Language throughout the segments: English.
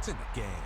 points in the game.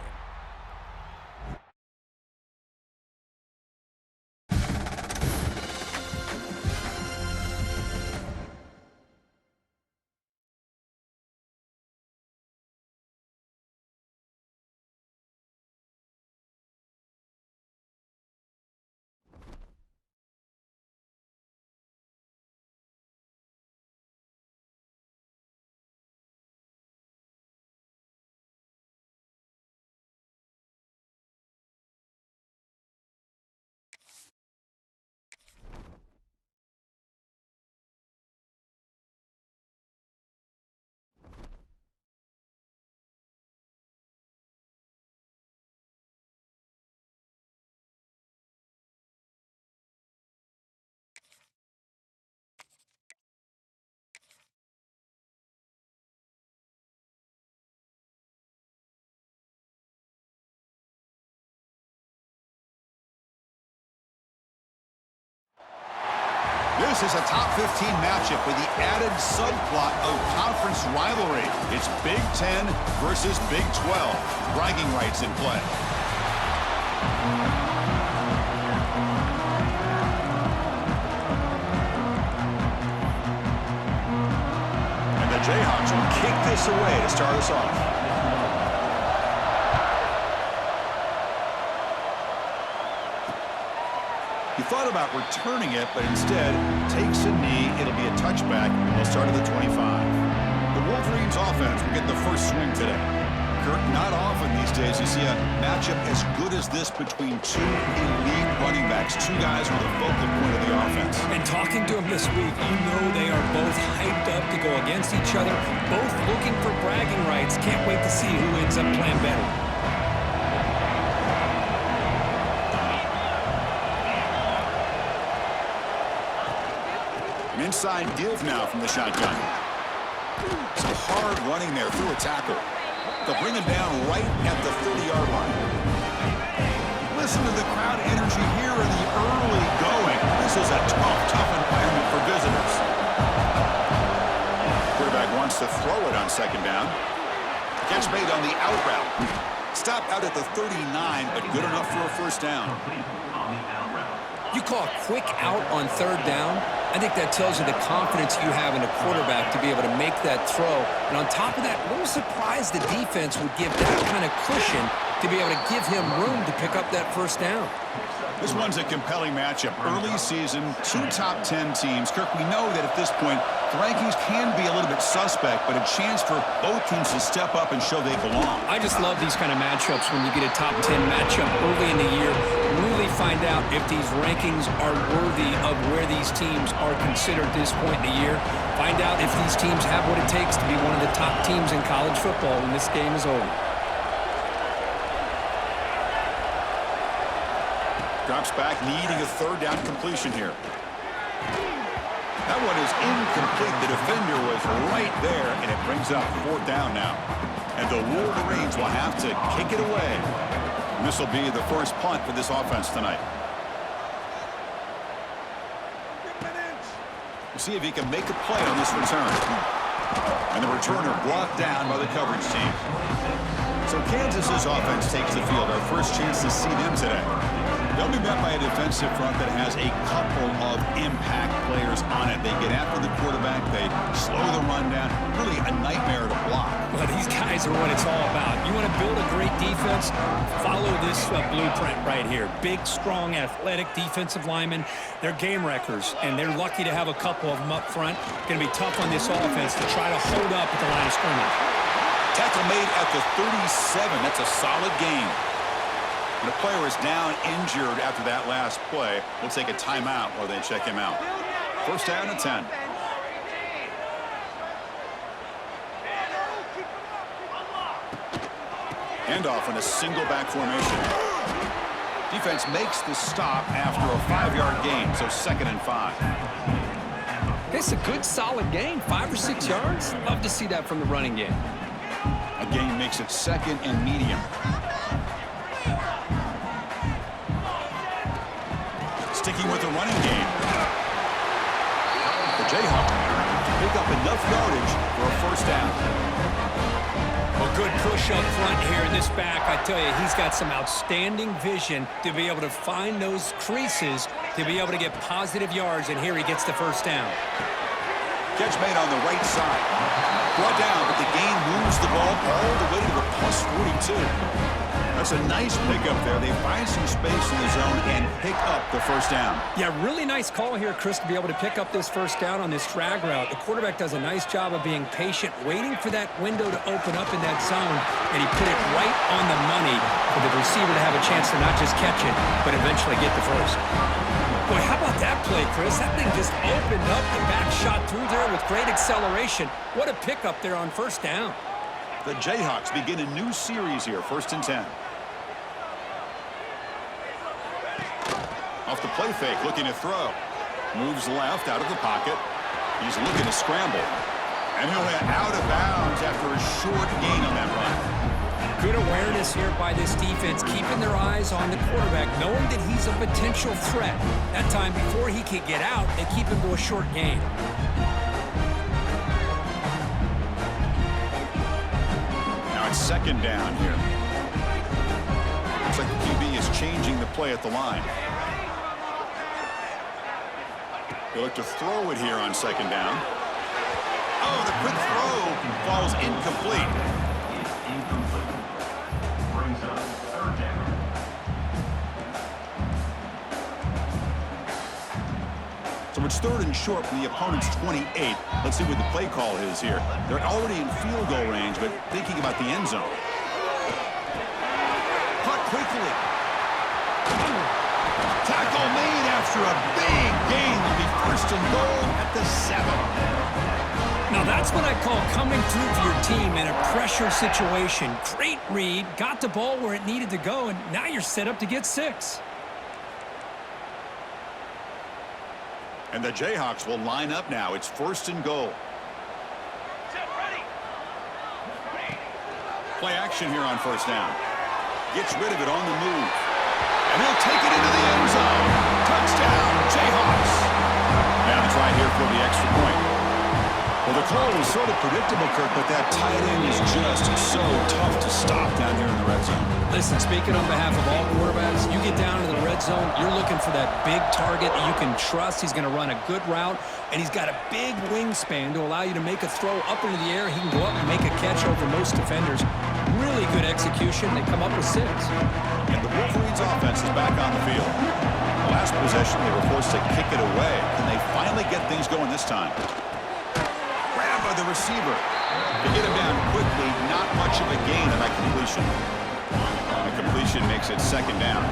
This is a top 15 matchup with the added subplot of conference rivalry. It's Big 10 versus Big 12. Bragging rights in play. And the Jayhawks will kick this away to start us off. He thought about returning it, but instead takes a knee. It'll be a touchback. They'll start at the 25. The Wolverines offense will get the first swing today. Kurt, not often these days you see a matchup as good as this between two elite running backs, two guys who are the focal point of the offense. And talking to them this week, you know they are both hyped up to go against each other, both looking for bragging rights. Can't wait to see who ends up playing better. Inside give now from the shotgun. Some hard running there through a tackle. They'll bring him down right at the 30-yard line. Listen to the crowd energy here in the early going. This is a tough environment for visitors. Quarterback wants to throw it on second down. Catch made on the out route. Stop out at the 39, but good enough for a first down. You call a quick out on third down. I think that tells you the confidence you have in a quarterback to be able to make that throw. And on top of that, a little surprised the defense would give that kind of cushion to be able to give him room to pick up that first down. This one's a compelling matchup. Early season, two top 10 teams. Kirk, we know that at this point, the rankings can be a little bit suspect, but a chance for both teams to step up and show they belong. I just love these kind of matchups when you get a top 10 matchup early in the year. Really find out if these rankings are worthy of where these teams are considered at this point in the year. Find out if these teams have what it takes to be one of the top teams in college football when this game is over. Drops back, needing a third down completion here. That one is incomplete. The defender was right there, and it brings up fourth down now. And the Wolverines will have to kick it away. And this will be the first punt for this offense tonight. We'll see if he can make a play on this return. And the returner blocked down by the coverage team. So Kansas's offense takes the field. Our first chance to see them today. They'll be met by a defensive front that has a couple of impact players on it. They get after the quarterback. They slow the run down. Really a nightmare to block. Well, these guys are what it's all about. You want to build a great defense? Follow this blueprint right here. Big, strong, athletic defensive linemen. They're game wreckers, and they're lucky to have a couple of them up front. Going to be tough on this offense to try to hold up at the line of scrimmage. Tackle made at the 37. That's a solid gain. And the player is down injured after that last play. We'll take a timeout while they check him out. First down and 10. Handoff in a single back formation. Defense makes the stop after a 5-yard gain, so 2nd and 5. It's a good, solid gain, 5 or 6 yards. Love to see that from the running game. A gain makes it 2nd and medium. Sticking with the running game. The Jayhawks pick up enough yardage for a first down. Well, Good push up front here in this back. I tell you, he's got some outstanding vision to be able to find those creases to be able to get positive yards, and here he gets the first down. Catch made on the right side. Brought down, but the gain moves the ball all the way to the plus 42. That's a nice pickup there. They find some space in the zone and pick up the first down. Yeah, really nice call here, Chris, to be able to pick up this first down on this drag route. The quarterback does a nice job of being patient, waiting for that window to open up in that zone, and he put it right on the money for the receiver to have a chance to not just catch it, but eventually get the first. Boy, how about that play, Chris? That thing just opened up, the back shot through there with great acceleration. What a pickup there on first down. The Jayhawks begin a new series here, 1st and 10. Off the play fake, looking to throw. Moves left out of the pocket. He's looking to scramble. And he'll head out of bounds after a short gain on that run. Good awareness here by this defense, keeping their eyes on the quarterback, knowing that he's a potential threat. That time before he can get out, they keep him to a short gain. Now it's 2nd down here. Looks like the QB is changing the play at the line. They look to throw it here on 2nd down. Oh, the quick throw falls incomplete. Brings up 3rd down. So it's 3rd and short from the opponent's 28. Let's see what the play call is here. They're already in field goal range, but thinking about the end zone. Cut quickly. Tackle made after a big gain. Will be 1st and goal at the 7. Now that's what I call coming through for your team in a pressure situation. Great read, got the ball where it needed to go, and now you're set up to get 6. And the Jayhawks will line up now. It's 1st and goal. Play action here on 1st down. Gets rid of it on the move. And he'll take it into the end zone. Touchdown, Jayhawks. Now to try here for the extra point. Well, the call was sort of predictable, Kirk, but that tight end is just so tough to stop down here in the red zone. Listen, speaking on behalf of all quarterbacks, you get down to the red zone, you're looking for that big target that you can trust. He's going to run a good route, and he's got a big wingspan to allow you to make a throw up into the air. He can go up and make a catch over most defenders. Really good execution. They come up with 6. And the Wolverines offense is back on the field. The last possession, they were forced to kick it away. Can they finally get things going this time? Grab by the receiver. To get him down quickly, not much of a gain on that completion. The completion makes it 2nd down.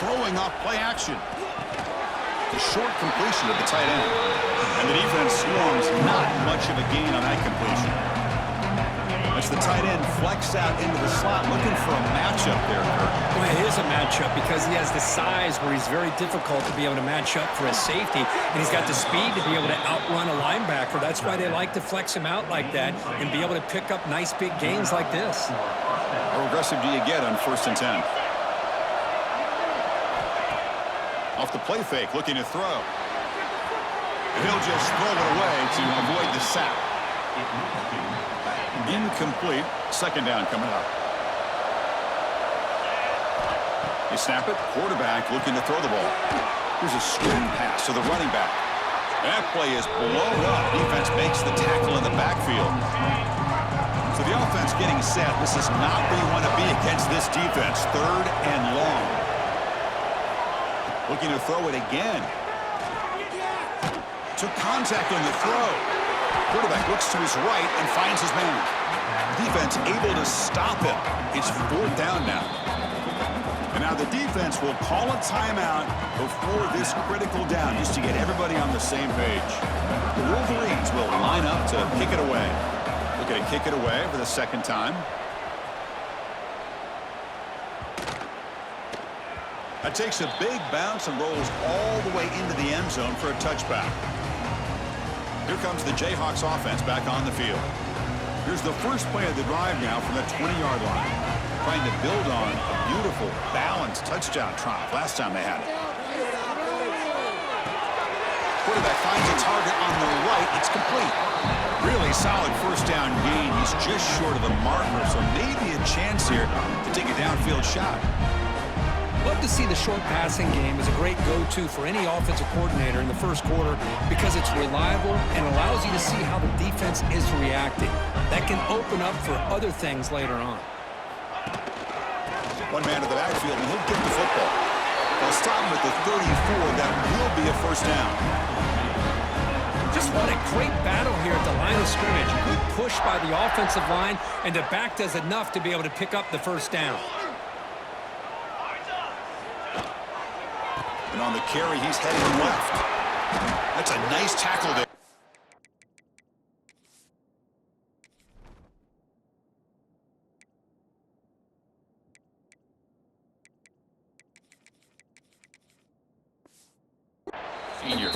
Throwing off play action. The short completion of the tight end. And the defense swarms, not much of a gain on that completion. As the tight end flex out into the slot, looking for a matchup there, Kirk. Well, it is a matchup because he has the size where he's very difficult to be able to match up for his safety, and he's got the speed to be able to outrun a linebacker. That's why they like to flex him out like that and be able to pick up nice big gains like this. How aggressive do you get on 1st and 10? Off the play fake, looking to throw. And he'll just throw it away to avoid the sack. Incomplete. 2nd down coming up. You snap it. Quarterback looking to throw the ball. Here's a screen pass to the running back. That play is blown up. Defense makes the tackle in the backfield. So the offense getting set. This is not where you want to be against this defense. 3rd and long. Looking to throw it again. Took contact on the throw. Quarterback looks to his right and finds his man. Defense able to stop him. It's 4th down now. And now the defense will call a timeout before this critical down just to get everybody on the same page. The Wolverines will line up to kick it away. Looking to kick it away for the 2nd time. That takes a big bounce and rolls all the way into the end zone for a touchback. Here comes the Jayhawks offense back on the field. Here's the first play of the drive now from the 20-yard line. Trying to build on a beautiful, balanced touchdown drive last time they had it. quarterback finds a target on the right. It's complete. Really solid first down gain. He's just short of the marker, so maybe a chance here to take a downfield shot. Love to see the short passing game as a great go-to for any offensive coordinator in the first quarter because it's reliable and allows you to see how the defense is reacting. That can open up for other things later on. One man to the backfield, and he'll get the football. They'll stop him at the 34. That will be a first down. Just what a great battle here at the line of scrimmage. Good push by the offensive line, and the back does enough to be able to pick up the first down. And on the carry, he's heading left. That's a nice tackle there. Senior.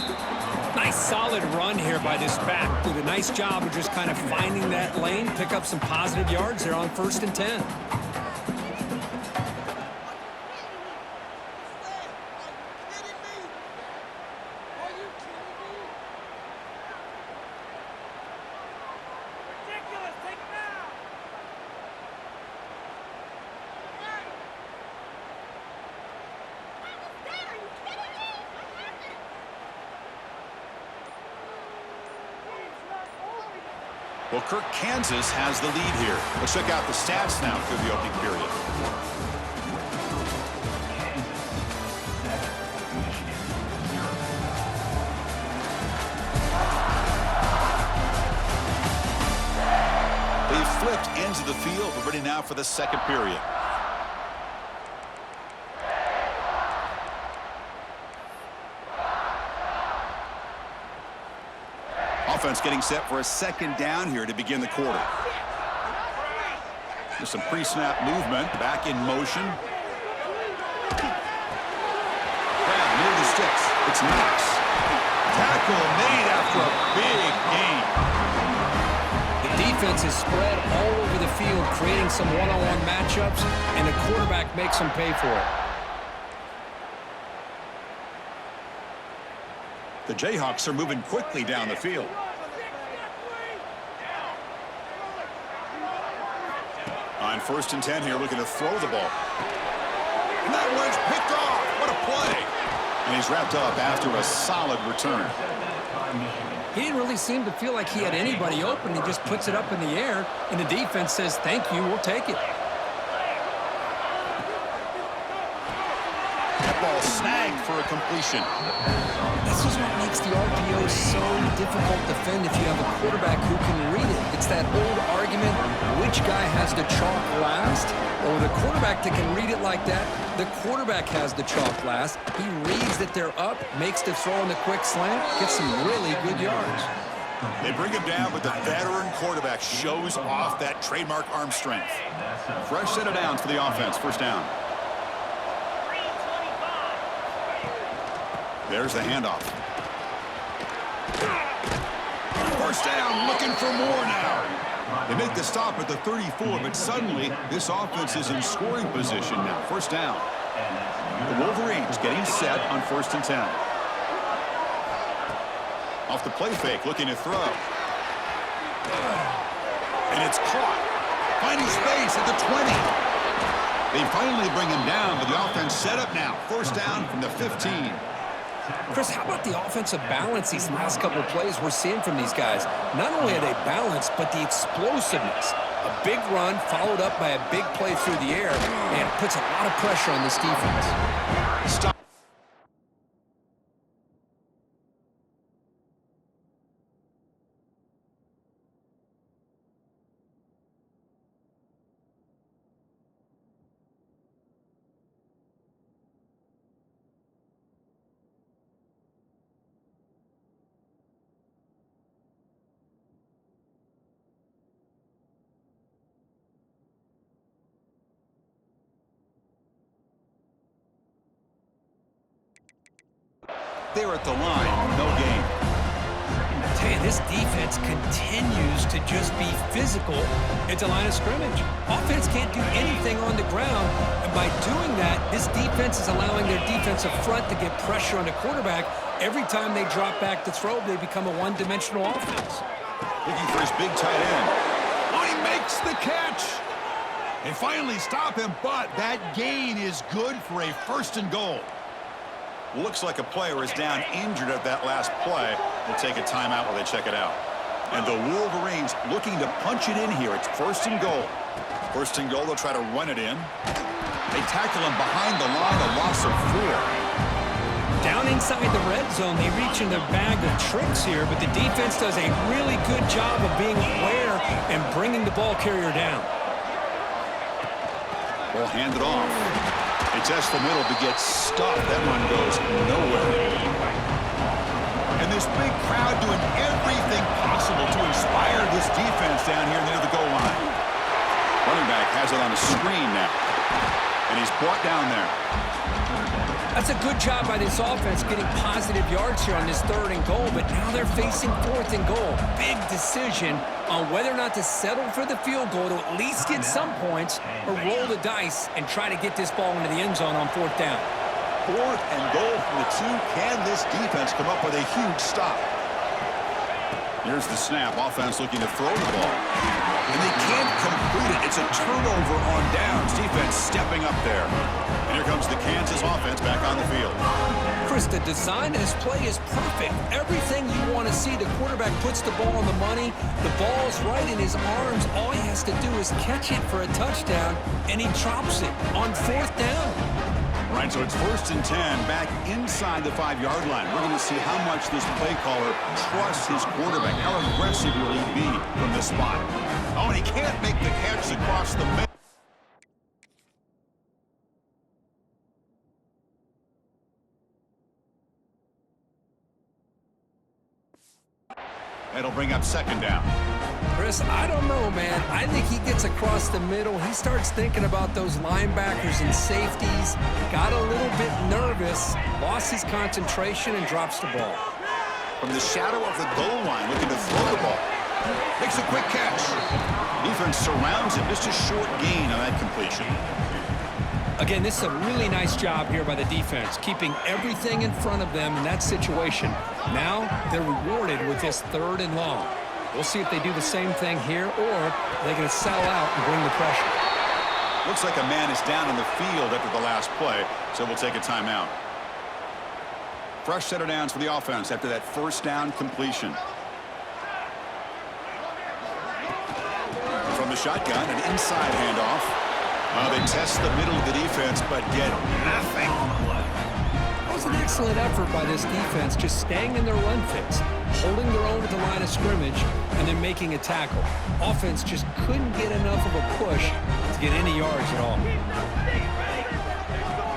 Nice solid run here by this back. Did a nice job of just kind of finding that lane, pick up some positive yards there on 1st and 10. Well, Kirk, Kansas has the lead here. Let's check out the stats now through the opening period. They've flipped ends of the field. We're ready now for the second period. Offense getting set for a second down here to begin the quarter. There's some pre-snap movement. Back in motion. Grab near the sticks. It's Knox. Tackle made after a big gain. The defense is spread all over the field, creating some one-on-one matchups, and the quarterback makes them pay for it. The Jayhawks are moving quickly down the field. On 1st and 10 here, looking to throw the ball. And that one's picked off. What a play. And he's wrapped up after a solid return. He didn't really seem to feel like he had anybody open. He just puts it up in the air, and the defense says, thank you, we'll take it. That ball snagged for a completion. This is what makes the RPO so difficult to defend if you have a quarterback who can read it. It's that old argument, which guy has the chalk last? Or the quarterback that can read it like that, the quarterback has the chalk last. He reads that they're up, makes the throw in the quick slant, gets some really good yards. They bring him down, but the veteran quarterback shows off that trademark arm strength. Fresh set of downs for the offense. First down. There's the handoff. First down, looking for more now. They make the stop at the 34, but suddenly this offense is in scoring position now. First down. The Wolverines getting set on 1st and 10. Off the play fake, looking to throw. And it's caught. Finding space at the 20. They finally bring him down, but the offense set up now. First down from the 15. Chris, how about the offensive balance these last couple of plays we're seeing from these guys? Not only are they balanced, but the explosiveness. A big run followed up by a big play through the air, and it puts a lot of pressure on this defense. Stop. There at the line, no gain. tell you, this defense continues to just be physical at the line of scrimmage. Offense can't do anything on the ground, and by doing that, this defense is allowing their defensive front to get pressure on the quarterback. Every time they drop back to throw, they become a one-dimensional offense. Looking for his big tight end. Oh, he makes the catch. They finally stop him, but that gain is good for a 1st and goal. Looks like a player is down injured at that last play. We'll take a timeout while they check it out. And the Wolverines looking to punch it in here. It's 1st and goal. 1st and goal, they'll try to run it in. They tackle him behind the line, a loss of 4. Down inside the red zone, they reach in their bag of tricks here, but the defense does a really good job of being aware and bringing the ball carrier down. Ball handed off. They test the middle to get stuffed. That one goes nowhere. And this big crowd doing everything possible to inspire this defense down here near the goal line. Running back has it on a screen now. And he's brought down there. That's a good job by this offense getting positive yards here on this 3rd and goal, but now they're facing 4th and goal. Big decision on whether or not to settle for the field goal to at least get some points or roll the dice and try to get this ball into the end zone on 4th down. 4th and goal from the 2. Can this defense come up with a huge stop? Here's the snap. Offense looking to throw the ball. And they can't complete it. It's a turnover on downs. Defense stepping up there. And here comes the Kansas offense back on the field. Chris, the design of this play is perfect. Everything you want to see. The quarterback puts the ball on the money. The ball's right in his arms. All he has to do is catch it for a touchdown, and he drops it on 4th down. Right, so it's 1st and 10, back inside the 5-yard line. We're going to see how much this play caller trusts his quarterback. How aggressive will he be from this spot? Oh, and he can't make the catch across the middle. That'll bring up 2nd down. Chris, I don't know, man. I think he gets across the middle. He starts thinking about those linebackers and safeties. Got a little bit nervous, lost his concentration, and drops the ball. From the shadow of the goal line, looking to throw the ball. Makes a quick catch. Defense surrounds him. Just a short gain on that completion. Again, this is a really nice job here by the defense, keeping everything in front of them in that situation. Now they're rewarded with this 3rd and long. We'll see if they do the same thing here, or they're going to sell out and bring the pressure. Looks like a man is down in the field after the last play, so we'll take a timeout. Fresh set of downs for the offense after that 1st down completion. From the shotgun, an inside handoff. They test the middle of the defense, but get nothing. That was an excellent effort by this defense, just staying in their run fits, holding their own at the line of scrimmage, and then making a tackle. Offense just couldn't get enough of a push to get any yards at all.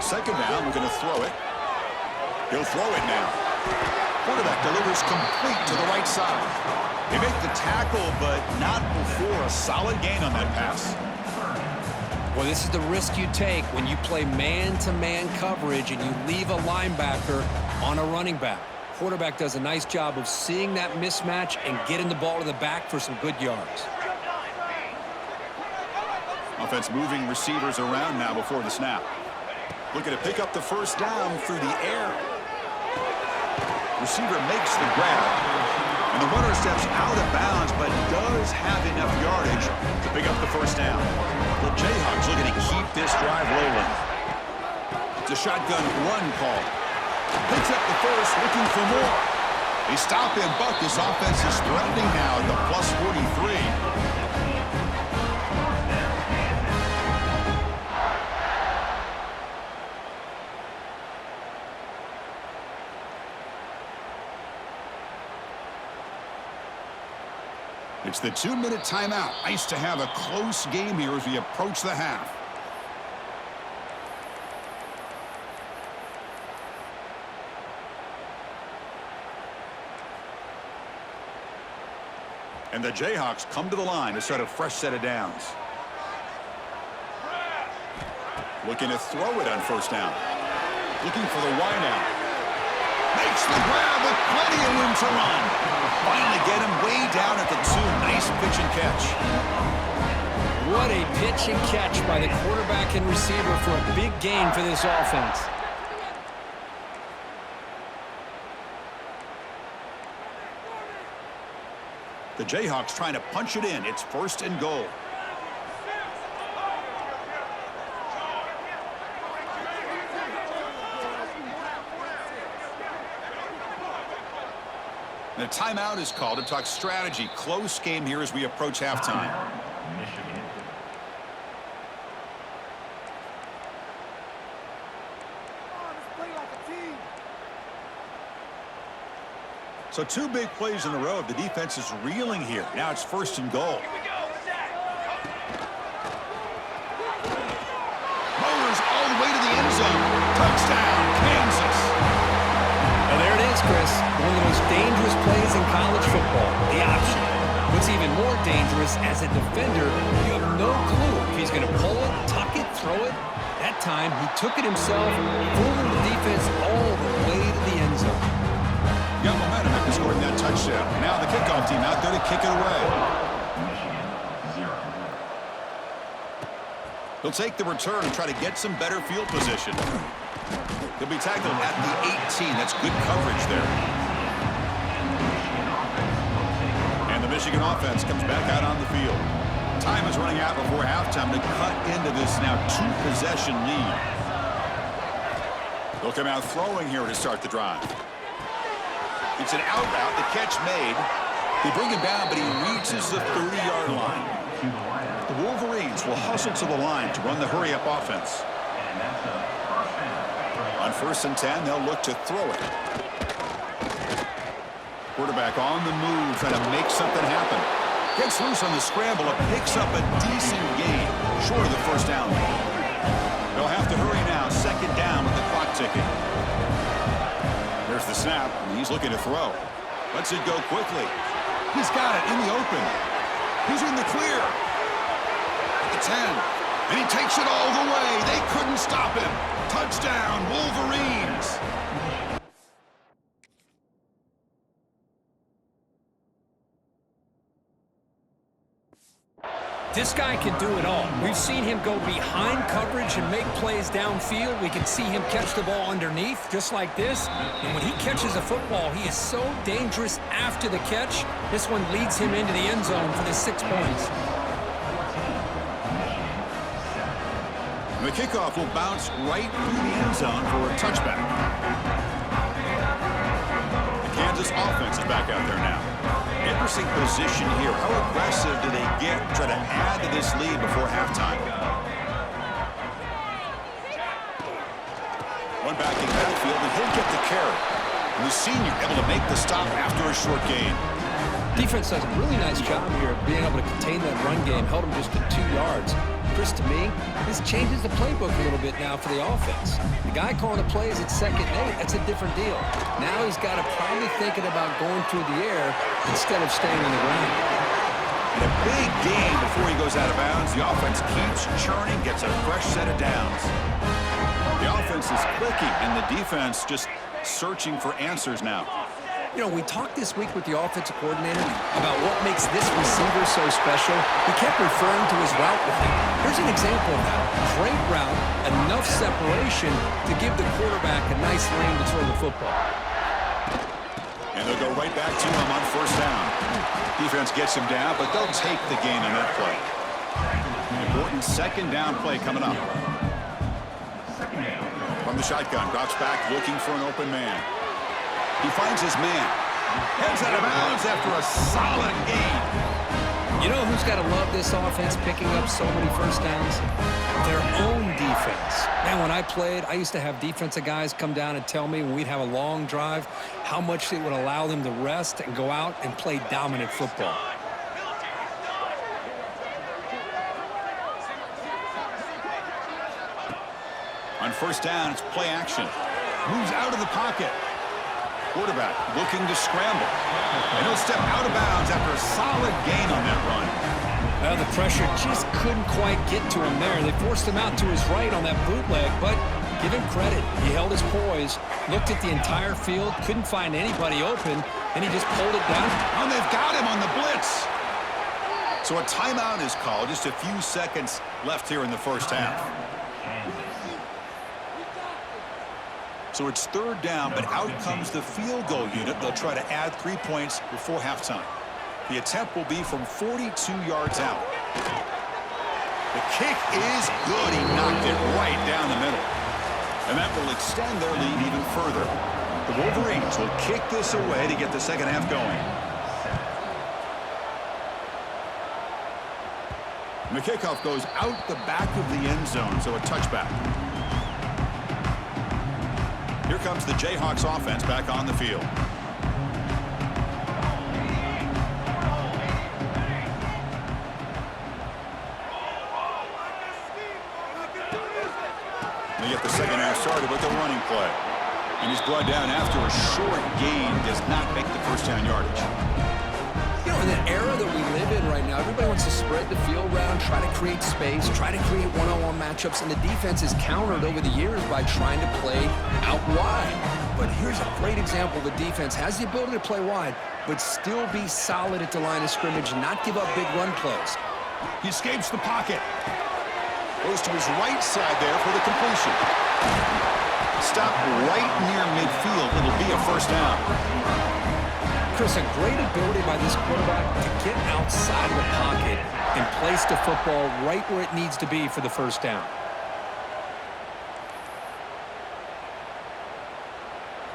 2nd down, we're going to throw it. He'll throw it now. Quarterback delivers complete to the right side. They make the tackle, but not before a solid gain on that pass. Well, this is the risk you take when you play man-to-man coverage and you leave a linebacker on a running back. Quarterback does a nice job of seeing that mismatch and getting the ball to the back for some good yards. Offense moving receivers around now before the snap. Looking to pick up the 1st down through the air. Receiver makes the grab. And the runner steps out of bounds, but does have enough yardage to pick up the 1st down. The Jayhawks looking to keep this drive rolling. It's a shotgun run call. Picks up the 1st, looking for more. They stop him, but this offense is threatening now at the plus 43. It's the 2-minute timeout. Nice to have a close game here as we approach the half. And the Jayhawks come to the line to start a fresh set of downs. Looking to throw it on 1st down. Looking for the wideout. Makes the grab with plenty of room to run. Finally get him way down at the 2. Nice pitch and catch. What a pitch and catch by the quarterback and receiver for a big gain for this offense. The Jayhawks trying to punch it in. It's 1st and goal. The timeout is called to talk strategy. Close game here as we approach halftime. Michigan. So 2 big plays in a row. The defense is reeling here. Now it's 1st and goal. Motors all the way to the end zone. Touchdown, Kansas. Well, there it is, Chris. One of the most dangerous plays in college football, the option. What's even more dangerous, as a defender, you have no clue if he's going to pull it, tuck it, throw it. That time, he took it himself, fooling the defense all the way to the end zone. Got momentum after scoring that touchdown. Now the kickoff team out there to kick it away. Michigan, 0. He'll take the return and try to get some better field position. He'll be tackled at the 18. That's good coverage there. And the Michigan offense comes back out on the field. Time is running out before halftime to cut into this now 2-possession lead. They'll come out throwing here to start the drive. It's an out route. The catch made. They bring him down, but he reaches the 30-yard line. The Wolverines will hustle to the line to run the hurry-up offense. And that's a first down. On 1st and 10, they'll look to throw it. Quarterback on the move, trying to make something happen. Gets loose on the scramble and picks up a decent gain, short of the 1st down. They'll have to hurry now. 2nd down with the clock ticking. There's the snap, and he's looking to throw. Lets it go quickly. He's got it in the open. He's in the clear. At the 10. And he takes it all the way. They couldn't stop him. Touchdown, Wolverines. This guy can do it all. We've seen him go behind coverage and make plays downfield. We can see him catch the ball underneath, just like this. And when he catches a football, he is so dangerous after the catch. This one leads him into the end zone for the 6 points. The kickoff will bounce right through the end zone for a touchback. The Kansas offense is back out there now. Interesting position here. How aggressive do they get to try to add to this lead before halftime? One back in backfield, and he'll get the carry. And the senior able to make the stop after a short gain. Defense does a really nice job here of being able to contain that run game. Held him just to 2 yards. Chris, to me, this changes the playbook a little bit now for the offense. The guy calling the plays at 2nd and 8, that's a different deal. Now he's got to probably thinking about going through the air instead of staying on the ground. And a big gain before he goes out of bounds. The offense keeps churning, gets a fresh set of downs. The offense is clicking, and the defense just searching for answers now. You know, we talked this week with the offensive coordinator about what makes this receiver so special. He kept referring to his route with him. Here's an example of that. Great route, enough separation to give the quarterback a nice lane to throw the football. And they'll go right back to him on 1st down. Defense gets him down, but they'll take the gain on that play. Important 2nd down play coming up. From the shotgun, drops back looking for an open man. He finds his man. Heads out of bounds after a solid gain. You know who's got to love this offense picking up so many 1st downs? Their own defense. Man, when I played, I used to have defensive guys come down and tell me when we'd have a long drive how much it would allow them to rest and go out and play dominant football. On 1st down, it's play action. Moves out of the pocket. Quarterback looking to scramble. And he'll step out of bounds after a solid gain on that run. Well, the pressure just couldn't quite get to him there. They forced him out to his right on that bootleg, but Give him credit. He held his poise, looked at the entire field, couldn't find anybody open, and he just pulled it down. And they've got him on the blitz. So a timeout is called. Just a few seconds left here in the first half. So it's third down, but out comes the field goal unit. They'll try to add 3 points before halftime. The attempt will be from 42 yards out. The kick is good. He knocked it right down the middle. And that will extend their lead even further. The Wolverines will kick this away to get the second half going. And the kickoff goes out the back of the end zone, so a touchback. Here comes the Jayhawks offense back on the field. They get the second half started with a running play. And he's brought down after a short gain, does not make the first down yardage. You know, in the era that we live in right now, everybody wants to spread the field around, try to create space, try to create one-on-one matchups, and the defense is countered over the years by trying to play out wide. But here's a great example. The defense has the ability to play wide, but still be solid at the line of scrimmage, not give up big run plays. He escapes the pocket. Goes to his right side there for the completion. Stop right near midfield. It'll be a first down. Chris, a great ability by this quarterback to get outside of the pocket and place the football right where it needs to be for the first down.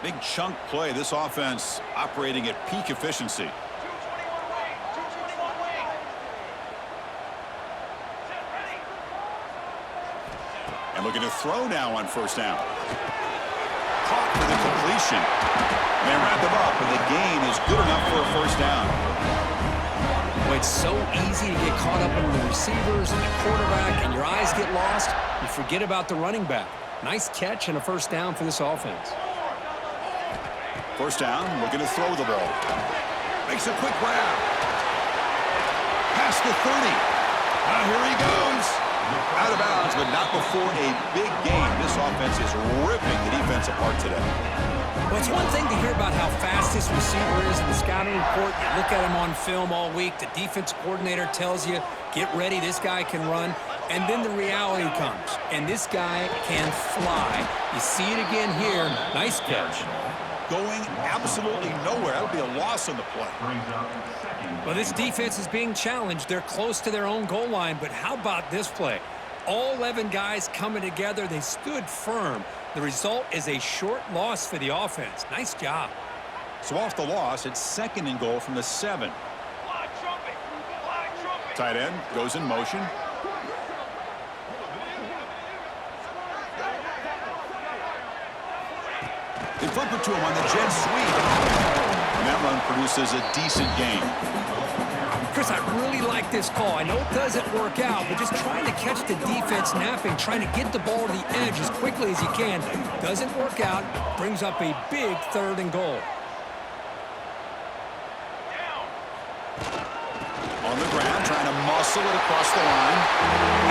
Big chunk play. This offense operating at peak efficiency. And looking to throw now on first down. Caught for the completion. They wrap him up, and the gain is good enough for a first down. Well, it's so easy to get caught up in the receivers and the quarterback, and your eyes get lost. You forget about the running back. Nice catch and a first down for this offense. First down, looking to throw the ball. Makes a quick grab. Past the 30. Now here he goes. Out of bounds, but not before a big game. This offense is ripping the defense apart today. Well, it's one thing to hear about how fast this receiver is in the scouting report. You look at him on film all week. The defense coordinator tells you, get ready, this guy can run. And then the reality comes, and this guy can fly. You see it again here. Nice catch. Going absolutely nowhere. That'll be a loss on the play. Well, this defense is being challenged. They're close to their own goal line, but how about this play? All 11 guys coming together. They stood firm. The result is a short loss for the offense. Nice job. So off the loss, it's second and goal from the 7. Tight end goes in motion. They flip it to him on the jet sweep. And that run produces a decent gain. Chris, I really like this call. I know it doesn't work out, but just trying to catch the defense napping, trying to get the ball to the edge as quickly as you can. Doesn't work out. Brings up a big third and goal. On the ground, trying to muscle it across the line.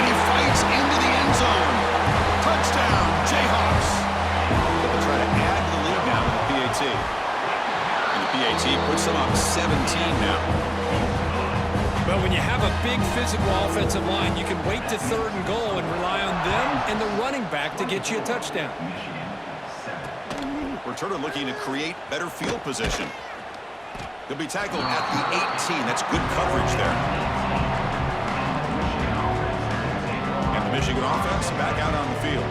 And he fights into the end zone. Touchdown, Jayhawks. They'll try to add the lead now with the PAT. And the PAT puts them up 17 now. But when you have a big physical offensive line, you can wait to third and goal and rely on them and the running back to get you a touchdown. Returner looking to create better field position. They'll be tackled at the 18. That's good coverage there. And the Michigan offense back out on the field.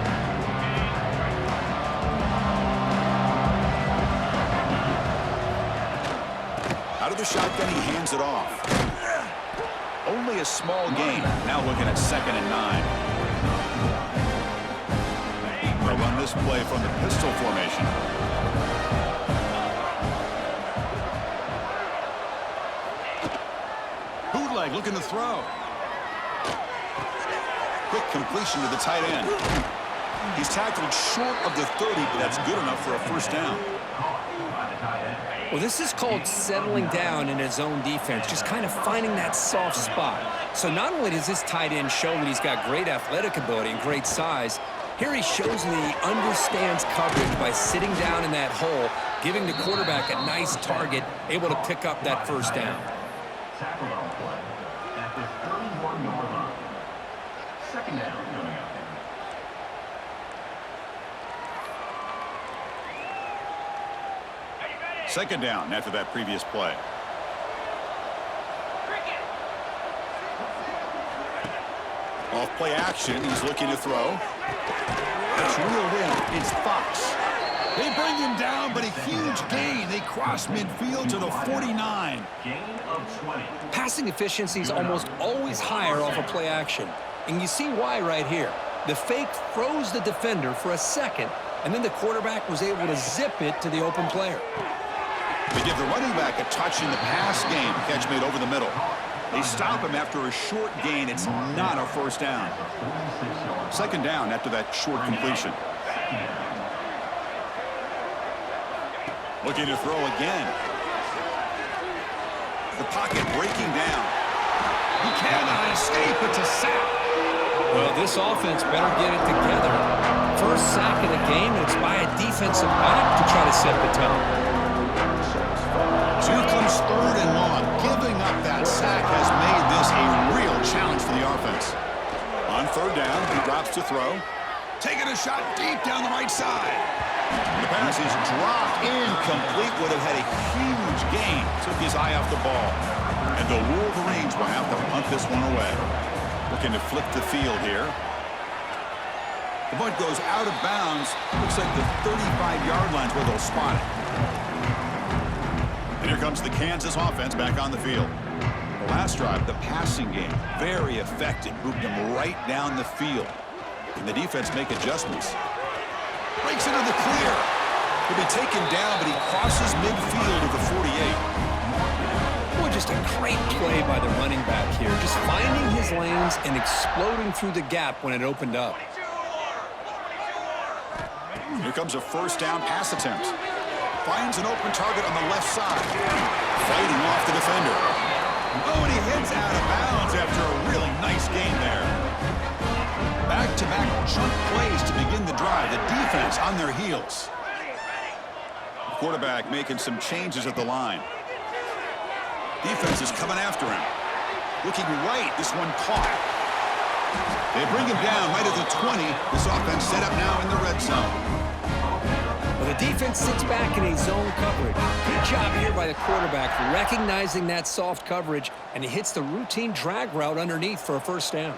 Out of the shotgun, he hands it off. Only a small gain. Now looking at 2nd and 9. They'll run this play from the pistol formation. Bootleg looking to throw. Quick completion to the tight end. He's tackled short of the 30, but that's good enough for a first down. Well, this is called settling down in his own defense, just kind of finding that soft spot. So not only does this tight end show that he's got great athletic ability and great size, Here he shows that he understands coverage by sitting down in that hole, giving the quarterback a nice target, able to pick up that first down. Tackle on play at the 31-yard line. Second down coming up. Second down after that previous play. Off play action, he's looking to throw. It's reeled in. It's Fox. They bring him down, but a huge gain. They cross midfield to the 49. Gain of 20. Passing efficiency is almost always higher off of play action. And you see why right here. The fake froze the defender for a second, and then the quarterback was able to zip it to the open player. They give the running back a touch in the pass game. Catch made over the middle. They stop him after a short gain. It's not a first down. Second down after that short completion. Looking to throw again. The pocket breaking down. He cannot escape. It's a sack. Well, this offense better get it together. First sack of the game, and it's by a defensive back to try to set the tone. So here comes third and long. Giving up that sack has made this a real challenge for the offense. On third down, he drops to throw. Taking a shot deep down the right side. The pass is dropped incomplete. Would have had a huge gain. Took his eye off the ball. And the Wolverines will have to punt this one away. Looking to flip the field here. The bunt goes out of bounds. Looks like the 35-yard line's where they'll spot it. And here comes the Kansas offense back on the field. The last drive, the passing game, very effective. Moved them right down the field. Can the defense make adjustments? Breaks into the clear. He'll be taken down, but he crosses midfield at the 48. Boy, just a great play by the running back here. Just finding his lanes and exploding through the gap when it opened up. Here comes a first down pass attempt. Finds an open target on the left side. Fighting off the defender. Oh, and he heads out of bounds after a really nice gain there. Back-to-back chunk plays to begin the drive. The defense on their heels. The quarterback making some changes at the line. Defense is coming after him. Looking right, this one caught. They bring him down right at the 20. This offense set up now in the red zone. Well, the defense sits back in a zone coverage. Good job here by the quarterback, recognizing that soft coverage, and he hits the routine drag route underneath for a first down.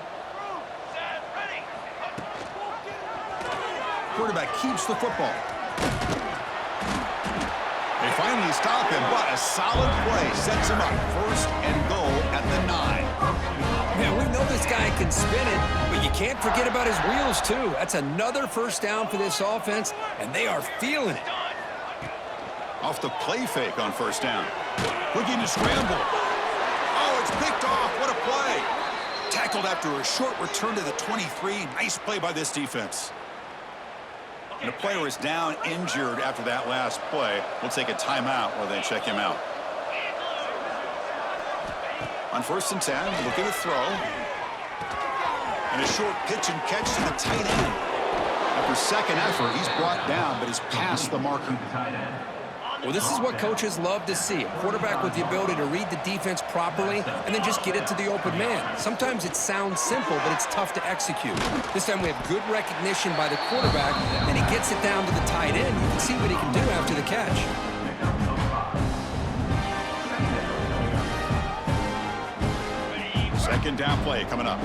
Quarterback keeps the football. They finally stop him, but a solid play sets him up. First and goal at the 9. Man, we know this guy can spin it, but you can't forget about his wheels, too. That's another first down for this offense, and they are feeling it. Off the play fake on first down. Looking to scramble. Oh, it's picked off. What a play. Tackled after a short return to the 23. Nice play by this defense. And a player is down injured after that last play. We'll take a timeout while they check him out. On first and 10, looking to throw. And a short pitch and catch to the tight end. After second effort, he's brought down, but is past the marker. Well, this is what coaches love to see. A quarterback with the ability to read the defense properly and then just get it to the open man. Sometimes it sounds simple, but it's tough to execute. This time we have good recognition by the quarterback, and he gets it down to the tight end. You can see what he can do after the catch. Second down play coming up.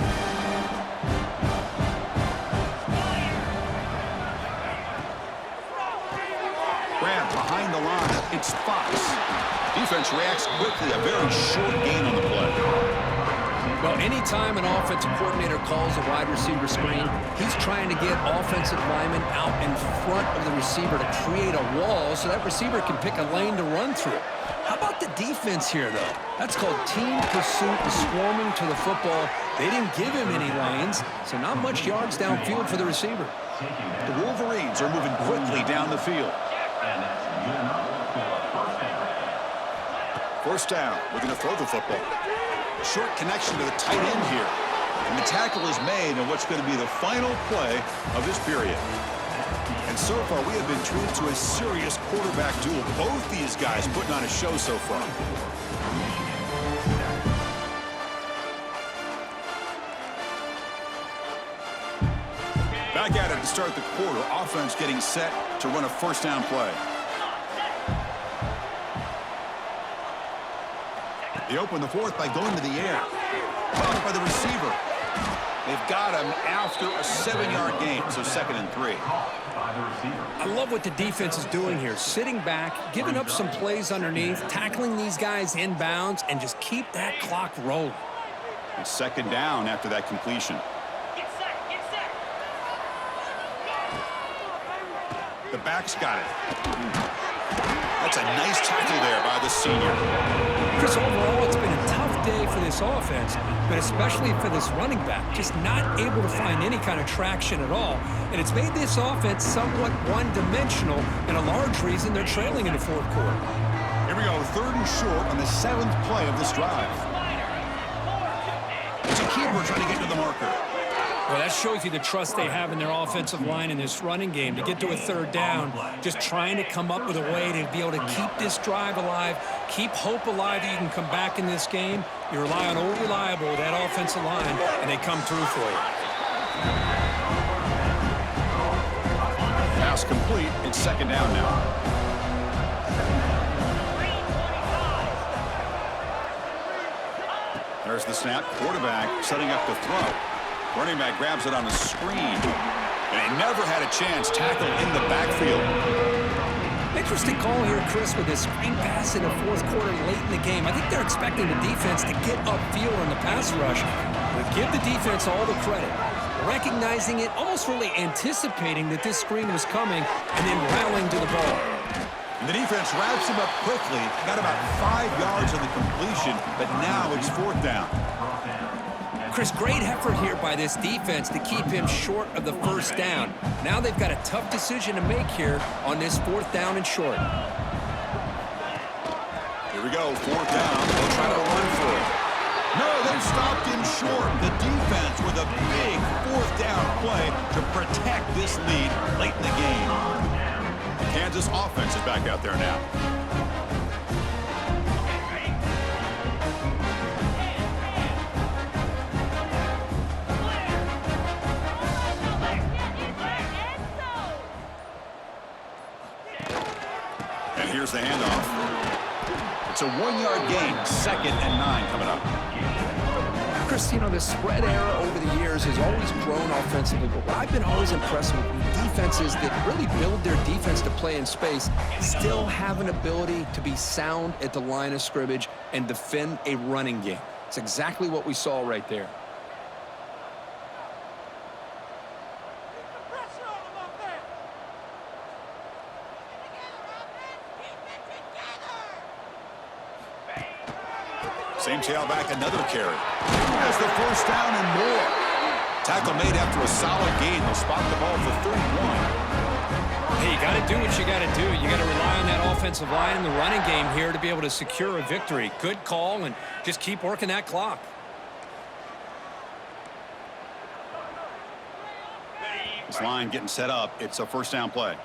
Grab behind the line. It's Fox. Defense reacts quickly. A very short gain on the play. Well, anytime an offensive coordinator calls a wide receiver screen, he's trying to get offensive linemen out in front of the receiver to create a wall so that receiver can pick a lane to run through. How about the defense here, though? That's called team pursuit and swarming to the football. They didn't give him any lanes, so not much yards downfield for the receiver. The Wolverines are moving quickly down the field. First down. We're going to throw the football. Short connection to the tight end here. And the tackle is made in what's going to be the final play of this period. And so far, we have been treated to a serious quarterback duel. Both these guys putting on a show so far. Back at it to start the quarter. Offense getting set to run a first down play. They open the fourth by going to the air. Caught by the receiver. They've got him after a 7-yard gain, so 2nd and 3. I love what the defense is doing here. Sitting back, giving up some plays underneath, tackling these guys inbounds, and just keep that clock rolling. And 2nd down after that completion. The back's got it. That's a nice tackle there by the senior. Chris, overall, it's been a tough day for this offense, but especially for this running back, just not able to find any kind of traction at all. And it's made this offense somewhat one-dimensional, and a large reason they're trailing in the 4th quarter. Here we go, 3rd and short on the 7th play of this drive. It's a keeper trying to get to the marker. Well, that shows you the trust they have in their offensive line in this running game. To get to a 3rd down, just trying to come up with a way to be able to keep this drive alive, keep hope alive that you can come back in this game. You rely on Old Reliable, that offensive line, and they come through for you. Pass complete. It's 2nd down now. There's the snap. Quarterback setting up the throw. Running back grabs it on a screen. And he never had a chance. Tackle in the backfield. Interesting call here, Chris, with this screen pass in the 4th quarter late in the game. I think they're expecting the defense to get upfield on the pass rush. But give the defense all the credit. Recognizing it, almost really anticipating that this screen was coming, and then rallying to the ball. And the defense wraps him up quickly. Got about 5 yards on the completion, but now it's 4th down. Chris, great effort here by this defense to keep him short of the 1st down. Now they've got a tough decision to make here on this 4th down and short. Here we go, 4th down. They'll try to run for it. No, they've stopped him short. The defense with a big 4th down play to protect this lead late in the game. The Kansas offense is back out there now. Here's the handoff. It's a 1-yard gain. 2nd and 9 coming up. Chris, you know, the spread era over the years has always grown offensively, but what I've been always impressed with defenses that really build their defense to play in space still have an ability to be sound at the line of scrimmage and defend a running game. It's exactly what we saw right there. Same tailback, another carry. Has the 1st down and more. Tackle made after a solid gain. They'll spot the ball for 31. Hey, you got to do what you got to do. You got to rely on that offensive line in the running game here to be able to secure a victory. Good call, and just keep working that clock. This line getting set up. It's a 1st down play.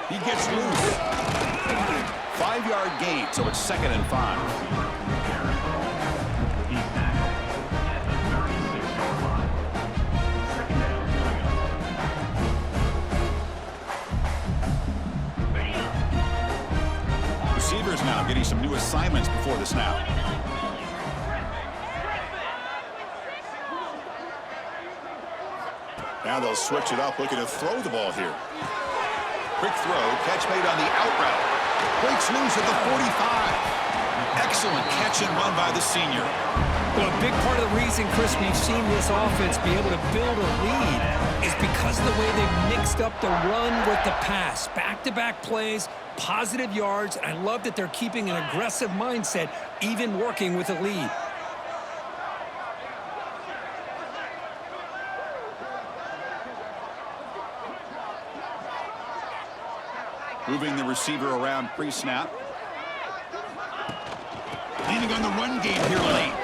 He gets loose. 5-yard gain, so it's 2nd and 5. Receivers now getting some new assignments before the snap. Now they'll switch it up, looking to throw the ball here. Quick throw, catch made on the out route. Breaks loose at the 45. Excellent catch and run by the senior. Well, a big part of the reason, Chris, we've seen this offense be able to build a lead is because of the way they've mixed up the run with the pass. Back-to-back plays, positive yards, and I love that they're keeping an aggressive mindset, even working with a lead. Moving the receiver around pre-snap. relying on the run game here late.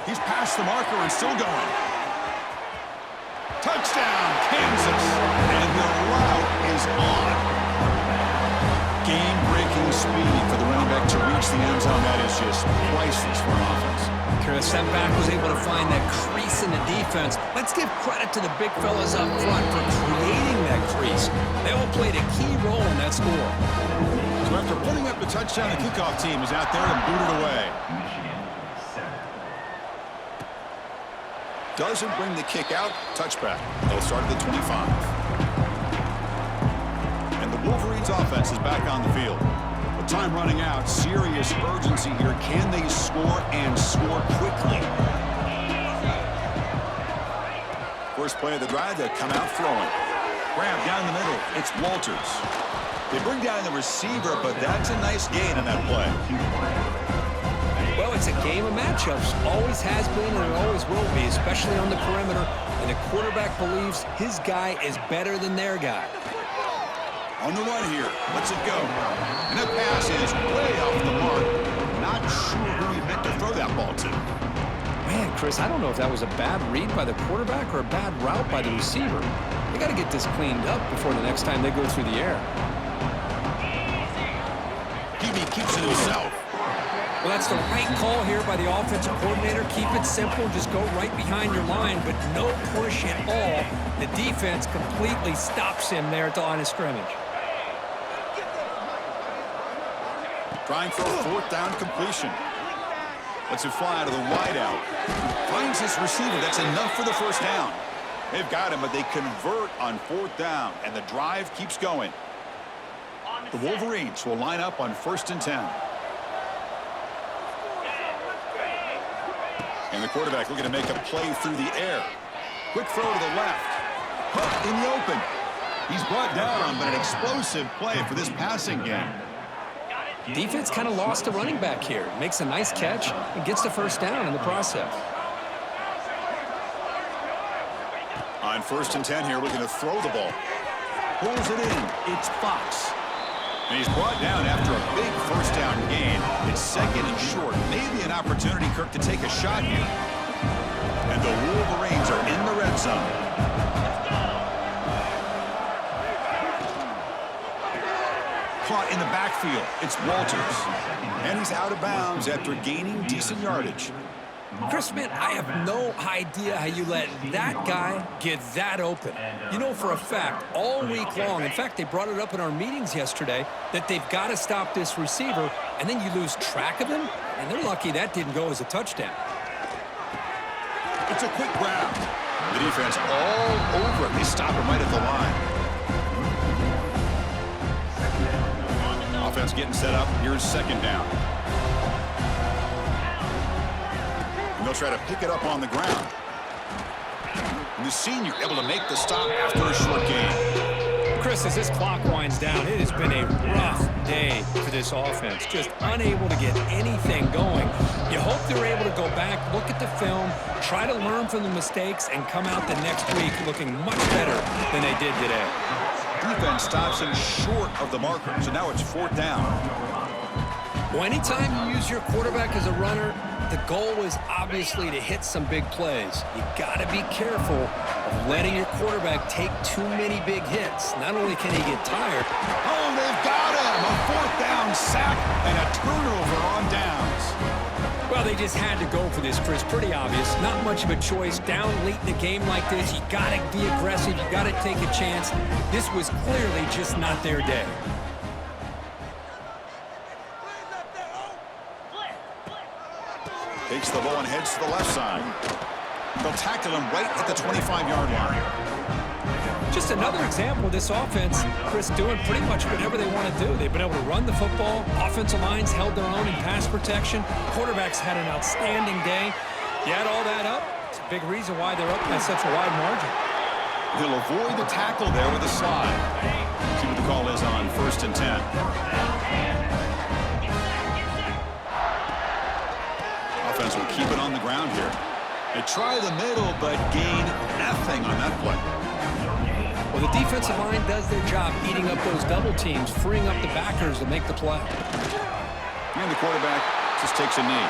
He's past the marker and still going. Touchdown, Kansas. And the route is on. Game-breaking speed for the running back to reach the end zone. That is just priceless for an offense. Chris, that back was able to find that crease in the defense. Let's give credit to the big fellas up front for creating that crease. They all played a key role in that score. So after putting up the touchdown, the kickoff team is out there and booted away. Doesn't bring the kick out. Touchback. They'll start at the 25. And the Wolverines offense is back on the field. With time running out, serious urgency here. Can they score and score quickly? First play of the drive, they come out throwing. Grab down the middle. It's Walters. They bring down the receiver, but that's a nice gain on that play. Well, it's a game of matchups. Always has been and it always will be, especially on the perimeter. And the quarterback believes his guy is better than their guy. On the run here. Let's it go. And that pass is way off the mark. Not sure who he meant to throw that ball to. Man, Chris, I don't know if that was a bad read by the quarterback or a bad route by the receiver. They got to get this cleaned up before the next time they go through the air. QB keeps it himself. Well, that's the right call here by the offensive coordinator. Keep it simple. Just go right behind your line, but no push at all. The defense completely stops him there at the line of scrimmage. Trying for a fourth down completion. Lets it fly out of the wideout. Finds his receiver. That's enough for the first down. They've got him, but they convert on fourth down, and the drive keeps going. The Wolverines will line up on 1st and 10. And the quarterback looking to make a play through the air. Quick throw to the left. Hook in the open. He's brought down, but an explosive play for this passing game. Defense kind of lost a running back here. Makes a nice catch and gets the first down in the process. On 1st and 10 here, looking to throw the ball. Pulls it in. It's Fox. And he's brought down after a big first down gain. It's 2nd and short. Maybe an opportunity, Kirk, to take a shot here. And the Wolverines are in the red zone. Caught in the backfield. It's Walters. And he's out of bounds after gaining decent yardage. Chris, man, I have no idea how you let that guy get that open. You know for a fact, all week long, in fact, they brought it up in our meetings yesterday, that they've got to stop this receiver, and then you lose track of him, and they're lucky that didn't go as a touchdown. It's a quick grab. The defense all over it. They stop him right at the line. Offense getting set up. Here's 2nd down. And they'll try to pick it up on the ground. And the senior able to make the stop after a short gain. Chris, as this clock winds down, it has been a rough day for this offense. Just unable to get anything going. You hope they're able to go back, look at the film, try to learn from the mistakes, and come out the next week looking much better than they did today. Defense stops him short of the marker, so now it's 4th down. Well, anytime you use your quarterback as a runner, the goal is obviously to hit some big plays. You got to be careful of letting your quarterback take too many big hits. Not only can he get tired. Oh, they've got him! A 4th down sack and a turnover on downs. Well, they just had to go for this, Chris. Pretty obvious. Not much of a choice. Down late in the game like this, you got to be aggressive. You got to take a chance. This was clearly just not their day. Takes the ball and heads to the left side. They'll tackle him right at the 25-yard line. Just another example of this offense, Chris, doing pretty much whatever they want to do. They've been able to run the football. Offensive lines held their own in pass protection. Quarterbacks had an outstanding day. You add all that up, it's a big reason why they're up by such a wide margin. He'll avoid the tackle there with a slide. See what the call is on 1st and 10. Offense will keep it on the ground here. They try the middle, but gain nothing on that play. Well, the defensive line does their job eating up those double teams, freeing up the backers to make the play. And the quarterback Just takes a knee.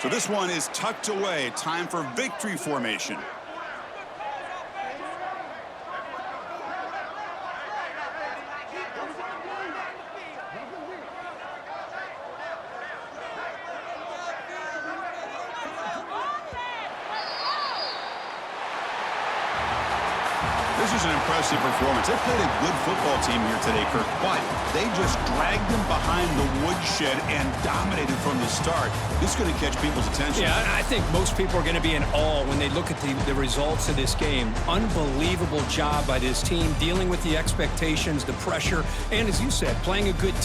So this one is tucked away. Time for victory formation. This is an impressive performance. They played a good football team here today, Kirk, but they just dragged them behind the woodshed and dominated from the start. This is going to catch people's attention. Yeah, I think most people are going to be in awe when they look at the results of this game. Unbelievable job by this team, dealing with the expectations, the pressure, and as you said, playing a good team.